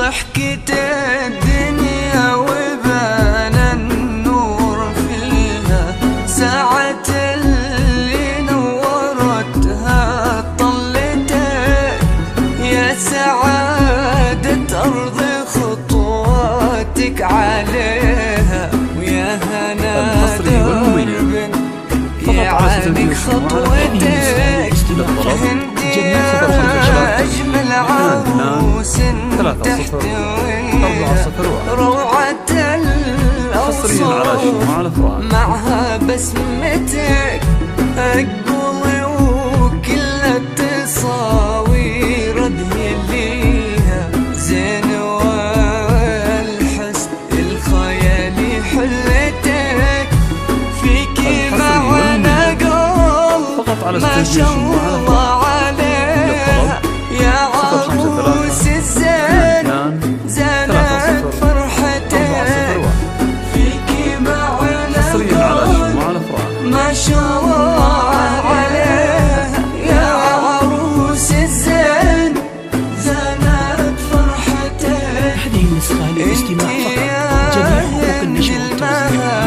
ضحكت الدنيا وبان النور فيها، ساعة اللي نورتها طلتك يا سعادة أرض خطواتك عليها، ويا هنا درب يعانق خطوتك، هندي أجمل عروس تحتويها روعة الأوصاف معها بسمتك، أقول وكل التصاوير ذهليها زين والحسن الخيالي حلتك، فيك معنا قلب ما شاء الله عليها، يا عروس الزين زانت فرحتك، فيك معنا قلب ما شاء الله عليها، يا عروس الزين زانت فرحتك، هذه نسخة للاستماع فقط. جميع حقوق النشر والتوزيع